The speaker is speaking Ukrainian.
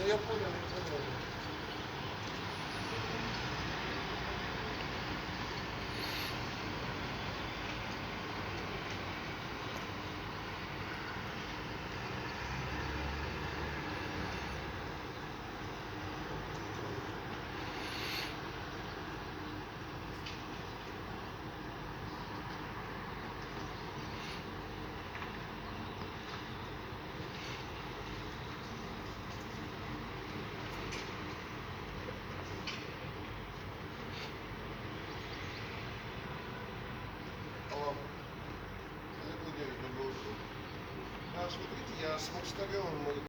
Ну я понял, я понял. Алло. Да, смотрите, я с почтальоном